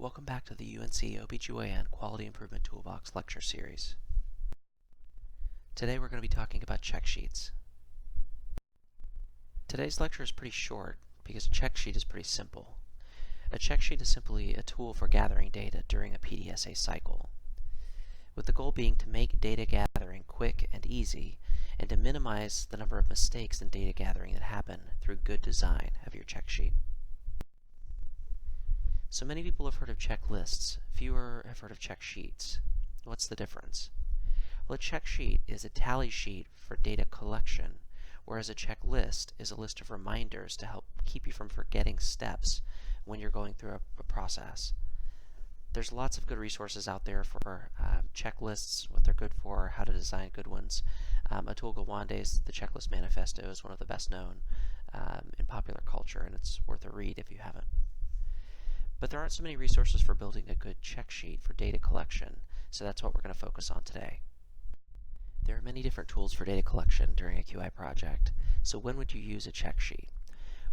Welcome back to the UNC OBGYN Quality Improvement Toolbox lecture series. Today we're going to be talking about check sheets. Today's lecture is pretty short because a check sheet is pretty simple. A check sheet is simply a tool for gathering data during a PDSA cycle, with the goal being to make data gathering quick and easy and to minimize the number of mistakes in data gathering that happen through good design of your check sheet. So many people have heard of checklists, fewer have heard of check sheets. What's the difference? Well, a check sheet is a tally sheet for data collection, whereas a checklist is a list of reminders to help keep you from forgetting steps when you're going through a process. There's lots of good resources out there for checklists, what they're good for, how to design good ones. Atul Gawande's The Checklist Manifesto is one of the best known in popular culture, and it's worth a read if you haven't. But there aren't so many resources for building a good check sheet for data collection, so that's what we're going to focus on today. There are many different tools for data collection during a QI project, so when would you use a check sheet?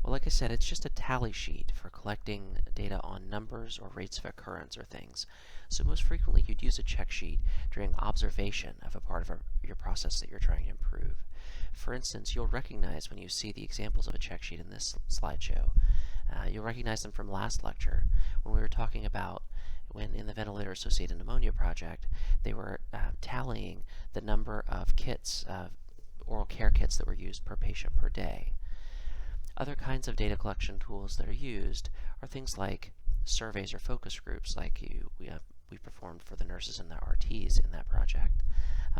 Well, like I said, it's just a tally sheet for collecting data on numbers or rates of occurrence or things. So most frequently you'd use a check sheet during observation of a part of your process that you're trying to improve. For instance, you'll recognize when you see the examples of a check sheet in this slideshow. You'll recognize them from last lecture when we were talking about when in the ventilator-associated pneumonia project they were tallying the number of kits, oral care kits that were used per patient per day. Other kinds of data collection tools that are used are things like surveys or focus groups like we performed for the nurses and the RTs in that project.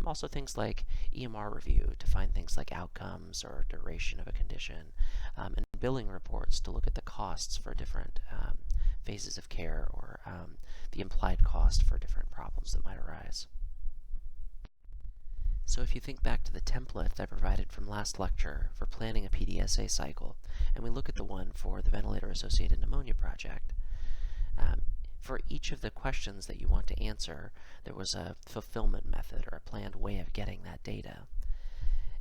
Also things like EMR review to find things like outcomes or duration of a condition, and billing reports to look at the costs for different phases of care or the implied cost for different problems that might arise. So if you think back to the template I provided from last lecture for planning a PDSA cycle, and we look at the one for the ventilator-associated pneumonia project, for each of the questions that you want to answer, there was a fulfillment method or a planned way of getting that data.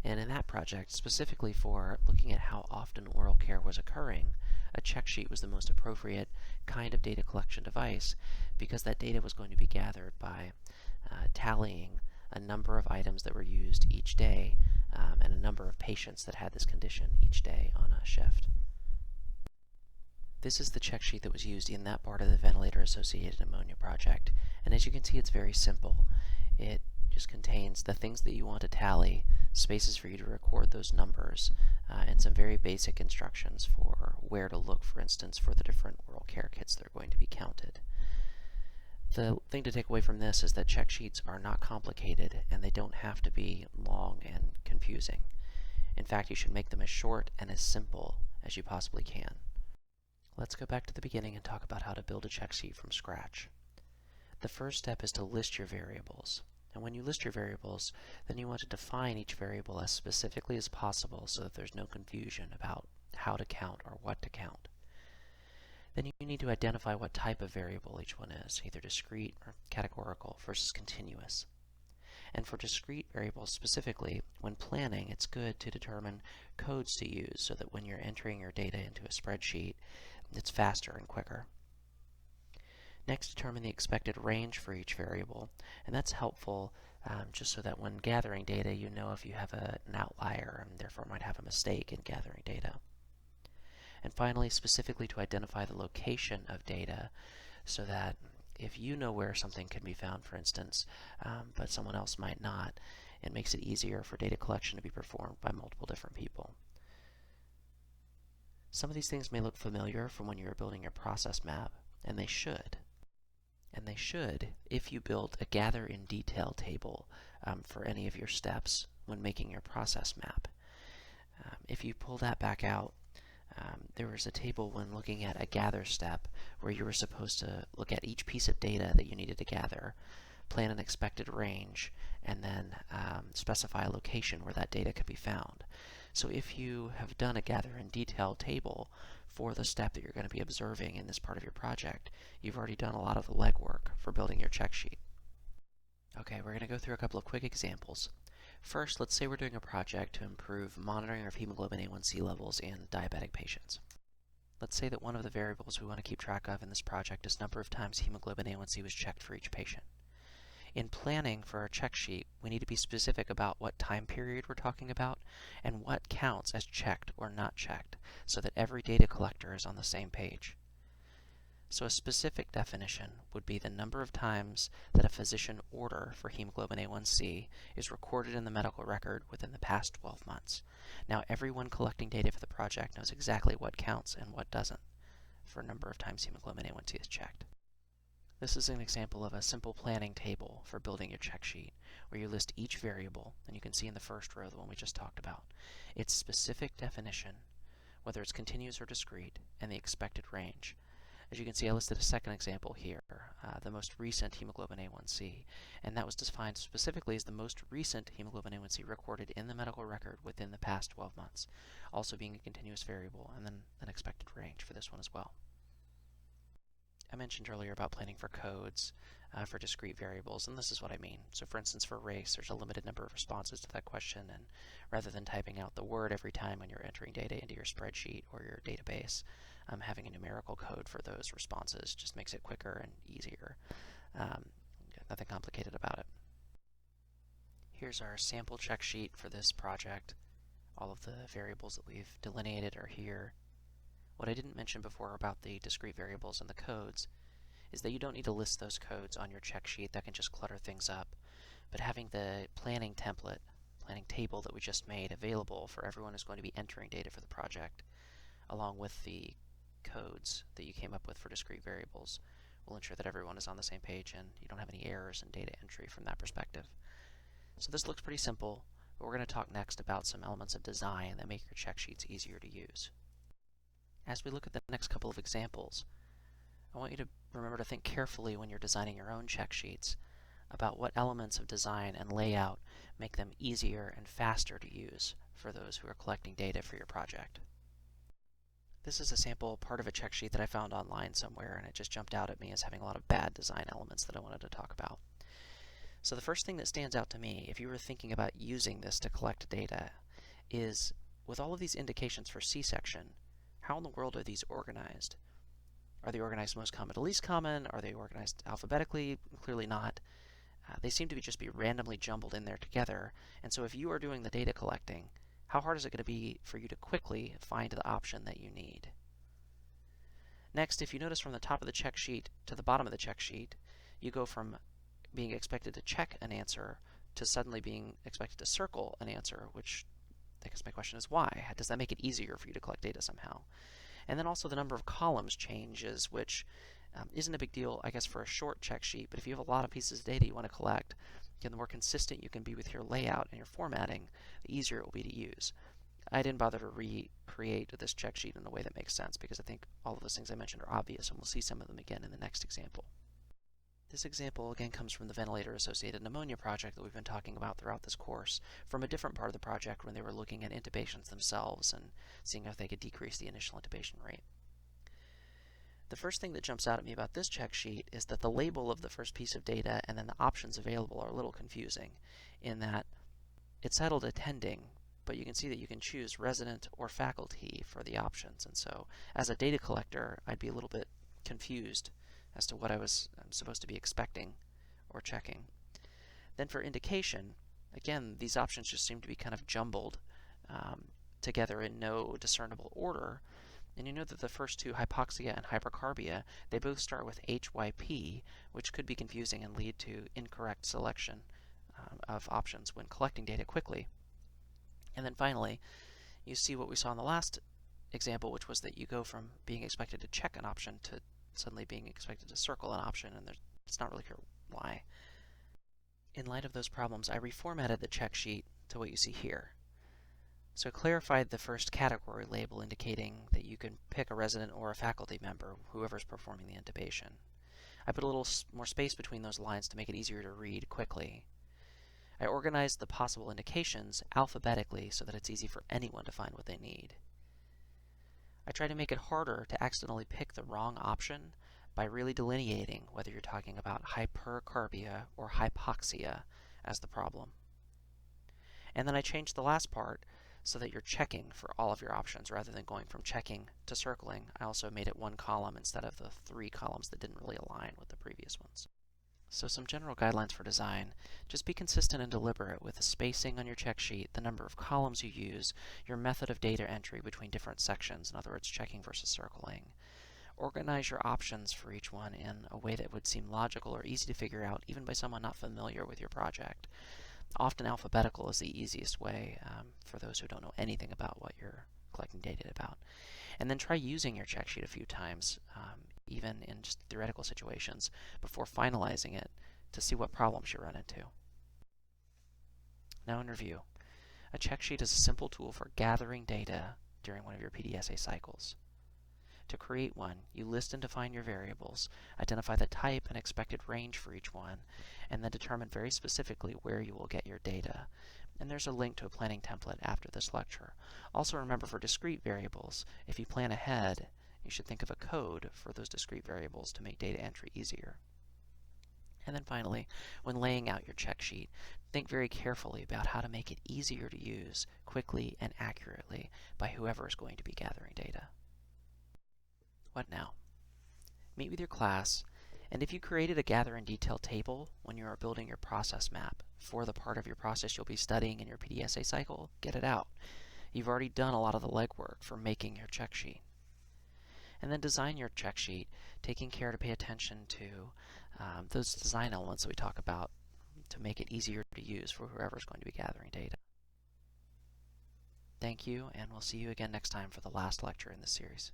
And in that project, specifically for looking at how often oral care was occurring, a check sheet was the most appropriate kind of data collection device because that data was going to be gathered by tallying a number of items that were used each day and a number of patients that had this condition each day on a shift. This is the check sheet that was used in that part of the ventilator-associated pneumonia project, and as you can see, it's very simple. It just contains the things that you want to tally, spaces for you to record those numbers, and some very basic instructions for where to look, for instance, for the different oral care kits that are going to be counted. The thing to take away from this is that check sheets are not complicated and they don't have to be long and confusing. In fact, you should make them as short and as simple as you possibly can. Let's go back to the beginning and talk about how to build a check sheet from scratch. The first step is to list your variables. And when you list your variables, then you want to define each variable as specifically as possible so that there's no confusion about how to count or what to count. Then you need to identify what type of variable each one is, either discrete or categorical versus continuous. And for discrete variables specifically, when planning, it's good to determine codes to use so that when you're entering your data into a spreadsheet, it's faster and quicker. Next, determine the expected range for each variable, and that's helpful just so that when gathering data, you know if you have an outlier and therefore might have a mistake in gathering data. And finally, specifically to identify the location of data so that if you know where something can be found, for instance, but someone else might not, it makes it easier for data collection to be performed by multiple different people. Some of these things may look familiar from when you were building your process map, and they should. And they should if you built a gather in detail table for any of your steps when making your process map. If you pull that back out, there was a table when looking at a gather step where you were supposed to look at each piece of data that you needed to gather, plan an expected range, and then specify a location where that data could be found. So if you have done a gather in detail table for the step that you're going to be observing in this part of your project, you've already done a lot of the legwork for building your check sheet. Okay, we're going to go through a couple of quick examples. First, let's say we're doing a project to improve monitoring of hemoglobin A1C levels in diabetic patients. Let's say that one of the variables we want to keep track of in this project is number of times hemoglobin A1C was checked for each patient. In planning for our check sheet, we need to be specific about what time period we're talking about and what counts as checked or not checked, so that every data collector is on the same page. So a specific definition would be the number of times that a physician order for hemoglobin A1C is recorded in the medical record within the past 12 months. Now everyone collecting data for the project knows exactly what counts and what doesn't for a number of times hemoglobin A1C is checked. This is an example of a simple planning table for building your check sheet, where you list each variable, and you can see in the first row the one we just talked about, its specific definition, whether it's continuous or discrete, and the expected range. As you can see, I listed a second example here, the most recent hemoglobin A1C, and that was defined specifically as the most recent hemoglobin A1C recorded in the medical record within the past 12 months, also being a continuous variable, and then an expected range for this one as well. I mentioned earlier about planning for codes for discrete variables, and this is what I mean. So for instance, for race, there's a limited number of responses to that question, and rather than typing out the word every time when you're entering data into your spreadsheet or your database, having a numerical code for those responses just makes it quicker and easier. Nothing complicated about it. Here's our sample check sheet for this project. All of the variables that we've delineated are here. What I didn't mention before about the discrete variables and the codes is that you don't need to list those codes on your check sheet. That can just clutter things up. But having the planning template, planning table that we just made available for everyone who's going to be entering data for the project, along with the codes that you came up with for discrete variables, will ensure that everyone is on the same page and you don't have any errors in data entry from that perspective. So this looks pretty simple, but we're going to talk next about some elements of design that make your check sheets easier to use. As we look at the next couple of examples, I want you to remember to think carefully when you're designing your own check sheets about what elements of design and layout make them easier and faster to use for those who are collecting data for your project. This is a sample part of a check sheet that I found online somewhere, and it just jumped out at me as having a lot of bad design elements that I wanted to talk about. So the first thing that stands out to me, if you were thinking about using this to collect data, is with all of these indications for C-section, how in the world are these organized? Are they organized most common to least common? Are they organized alphabetically? Clearly not. They seem to just be randomly jumbled in there together. And so if you are doing the data collecting, how hard is it going to be for you to quickly find the option that you need? Next, if you notice from the top of the check sheet to the bottom of the check sheet, you go from being expected to check an answer to suddenly being expected to circle an answer, which I guess my question is why? Does that make it easier for you to collect data somehow? And then also the number of columns changes, which isn't a big deal, I guess, for a short check sheet, but if you have a lot of pieces of data you want to collect, again, the more consistent you can be with your layout and your formatting, the easier it will be to use. I didn't bother to recreate this check sheet in a way that makes sense because I think all of those things I mentioned are obvious, and we'll see some of them again in the next example. This example again comes from the ventilator-associated pneumonia project that we've been talking about throughout this course, from a different part of the project when they were looking at intubations themselves and seeing if they could decrease the initial intubation rate. The first thing that jumps out at me about this check sheet is that the label of the first piece of data and then the options available are a little confusing in that it's titled attending, but you can see that you can choose resident or faculty for the options, and so as a data collector I'd be a little bit confused as to what I'm supposed to be expecting or checking. Then for indication, again, these options just seem to be kind of jumbled together in no discernible order. And you know that the first two, hypoxia and hypercarbia, they both start with HYP, which could be confusing and lead to incorrect selection of options when collecting data quickly. And then finally, you see what we saw in the last example, which was that you go from being expected to check an option to suddenly being expected to circle an option, and it's not really clear why. In light of those problems, I reformatted the check sheet to what you see here. So I clarified the first category label indicating that you can pick a resident or a faculty member, whoever's performing the intubation. I put a little more space between those lines to make it easier to read quickly. I organized the possible indications alphabetically so that it's easy for anyone to find what they need. I try to make it harder to accidentally pick the wrong option by really delineating whether you're talking about hypercarbia or hypoxia as the problem. And then I changed the last part so that you're checking for all of your options rather than going from checking to circling. I also made it one column instead of the 3 columns that didn't really align with the previous ones. So some general guidelines for design. Just be consistent and deliberate with the spacing on your check sheet, the number of columns you use, your method of data entry between different sections, in other words, checking versus circling. Organize your options for each one in a way that would seem logical or easy to figure out even by someone not familiar with your project. Often alphabetical is the easiest way for those who don't know anything about what you're collecting data about. And then try using your check sheet a few times, even in just theoretical situations, before finalizing it to see what problems you run into. Now in review, a check sheet is a simple tool for gathering data during one of your PDSA cycles. To create one, you list and define your variables, identify the type and expected range for each one, and then determine very specifically where you will get your data. And there's a link to a planning template after this lecture. Also remember, for discrete variables, if you plan ahead, you should think of a code for those discrete variables to make data entry easier. And then finally, when laying out your check sheet, think very carefully about how to make it easier to use quickly and accurately by whoever is going to be gathering data. What now? Meet with your class, and if you created a gather in detail table when you are building your process map for the part of your process you'll be studying in your PDSA cycle, get it out. You've already done a lot of the legwork for making your check sheet. And then design your check sheet, taking care to pay attention to those design elements that we talk about to make it easier to use for whoever is going to be gathering data. Thank you, and we'll see you again next time for the last lecture in this series.